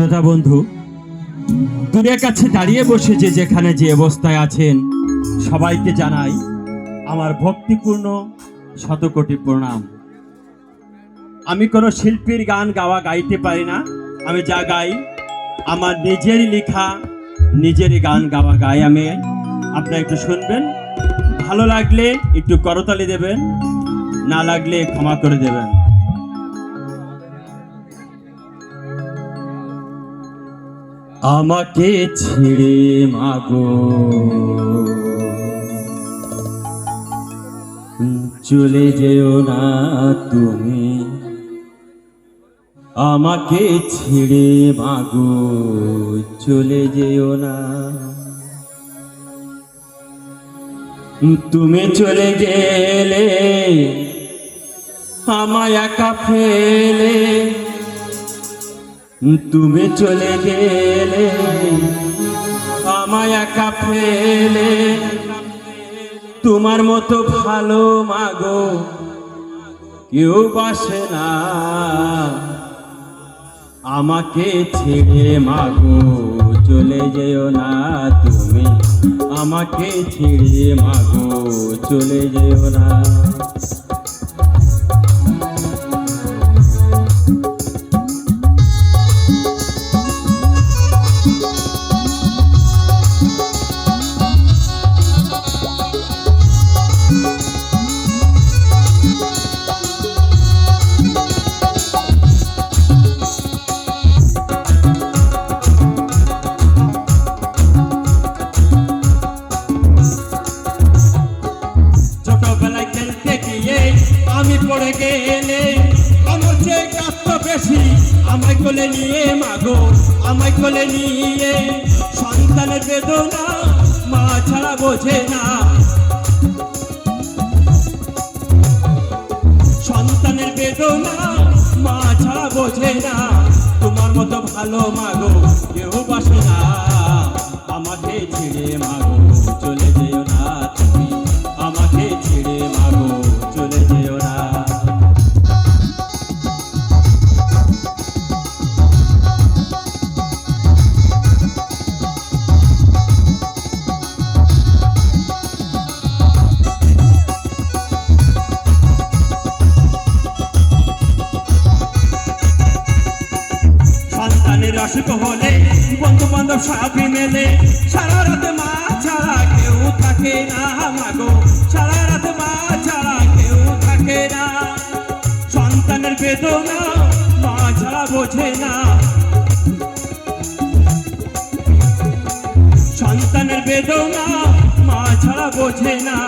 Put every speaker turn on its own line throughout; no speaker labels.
শ্রোতা বন্ধু, দূরের কাছে দাঁড়িয়ে বসে যেখানে যে অবস্থায় আছেন সবাইকে জানাই আমার ভক্তিপূর্ণ শতকোটি প্রণাম। আমি কোনো শিল্পীর গান গাইতে পারি না। আমি যা গাই আমার নিজেরই লেখা, নিজেরই গান গাই আমি। আপনারা একটু শুনবেন, ভালো লাগলে একটু করতালি দেবেন, না লাগলে ক্ষমা করে দেবেন। আমাকে ছেড়ে মাগো চলে যেও না তুমি, আমাকে ছেড়ে মাগো চলে যেও না। তুমি চলে গেলে আমায় একা ফেলে, তুমি চলে গেলে আমায় একা ফেলে, তোমার মতো ভালো মাগো কেউ বাসে না। আমাকে ছেড়ে মাগো চলে যেও না তুমি, আমাকে ছেড়ে মাগো চলে যেও না। আমি পড়ে গেলে আমার যে কষ্ট বেশি, আমায় কোলে নিয়ে মাগো আমায় কোলে নিয়ে। সন্তানের বেদনা মা ছাড়া বোঝে না, সন্তানের বেদনা মা ছাড়া বোঝে না। তোমার মতো ভালো মাগো কেউ বাসে না। আমাকে ছেড়ে মাগো চলে যেও না তুমি, আমাকে ছেড়ে মাগো চলে যেও না। সন্তানের অসুখ হলে বন্ধু বান্ধব সবই মেলে, সারা রাত মা ছাড়া কেউ থাকে না মাগো, সারা রাত মা ছাড়া কেউ থাকে না। সন্তানের বেদনা মা ছাড়া বোঝে না, সন্তানের বেদনা মা ছাড়া বোঝে না।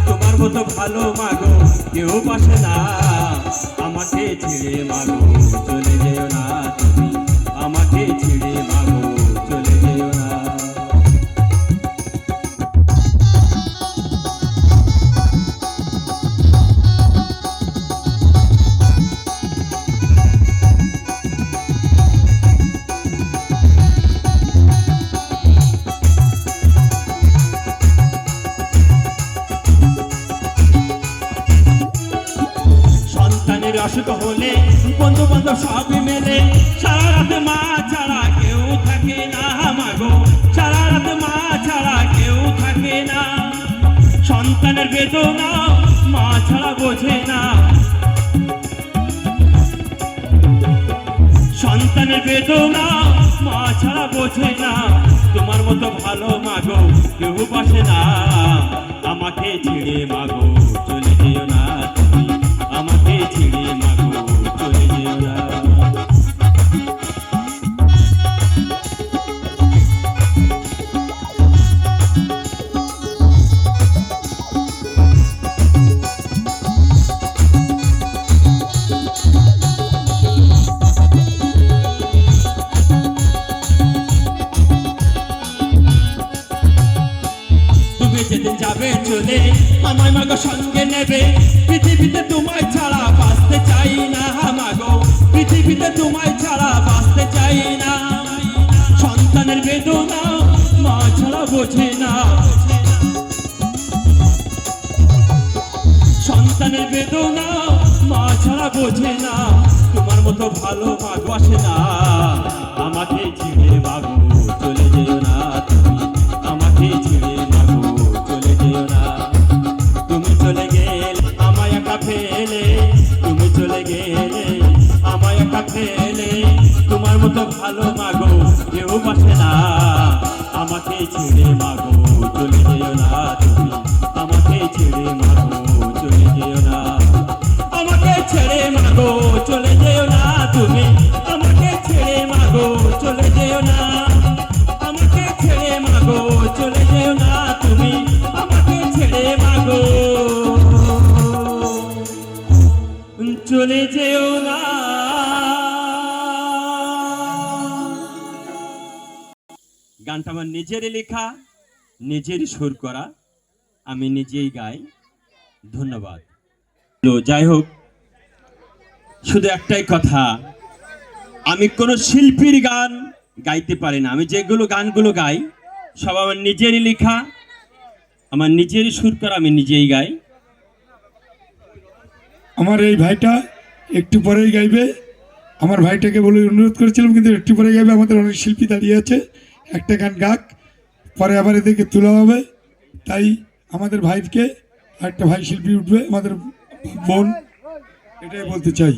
তোমার মতো ভালো মাগো কেউ বাসে না। আমাকে ছেড়ে মাগো চলে যেও না তুমি, আমাকে ছেড়ে মাগো চলে যেও না। সন্তানের অসুখ হলে বন্ধু বান্ধব সবই মেলে, সারা রাত মা ছাড়া কেউ থাকে না মাগো, সারা রাত মা ছাড়া কেউ থাকে না। সন্তানের বেদনা মা ছাড়া বোঝে না, সন্তানের বেদনা মা ছাড়া বোঝে না। তোমার মতো ভালো মাগো কেউ বাসে না। আমাকে ছেড়ে মাগো চলে যেও না তুমি, আমাকে ছেড়ে মাগো চলে যেও না। তুমি যেদিন যাবে চলে আমায় মাগো সঙ্গে নেবে, পৃথিবীতে তোমায় ছাড়া বাঁচতে চাই না মাগো, পৃথিবীতে তোমায় ছাড়া বাঁচতে চাই না। সন্তানের বেদনা মা ছাড়া বোঝে না, সন্তানের বেদনা মা ছাড়া বোঝে না। তোমার মতো ভালো মাগো আসে না। আমাকে ছেড়ে মাগো চলে যেও না তুমি, আমাকে ছেড়ে মাগো চলে যেও না। তুমি চলে গেলে আমায় একা ফেলে, তুমি চলে গেলে আমায় একা ফেলে, তোমার মতো ভালো মাগো কেউ বাসে না। আমাকে ছেড়ে মাগো চলে যেও না তুমি, আমাকে ছেড়ে মাগো চলে যেও না। আমাকে ছেড়ে মাগো চলে যেও না তুমি, আমাকে ছেড়ে মাগো চলে যেও না। আমাকে ছেড়ে মাগো চলে যেও না তুমি, আমাকে ছেড়ে মাগো চলে যেও না। গানটা আমার নিজেরই লেখা, নিজেরই সুর করা, আমি নিজেই গাই। ধন্যবাদ। তো যাই হোক, শুধু একটাই কথা, আমি কোনো শিল্পীর গান গাইতে পারি না। আমি যেগুলো গানগুলো গাই সব আমার নিজেরই লেখা, আমার নিজেরই সুর করা, আমি নিজেই গাই।
আমার এই ভাইটা একটু পরেই গাইবে। আমার ভাইটাকে বলে অনুরোধ করেছিলাম, কিন্তু একটু পরে গাইবে। আমাদের অনেক শিল্পী দাঁড়িয়ে আছে, একটা গান গাক, পরে আবার এদেরকে তোলা হবে। তাই আমাদের ভাইকে, একটা ভাই শিল্পী উঠবে, আমাদের বোন, এটাই বলতে চাই।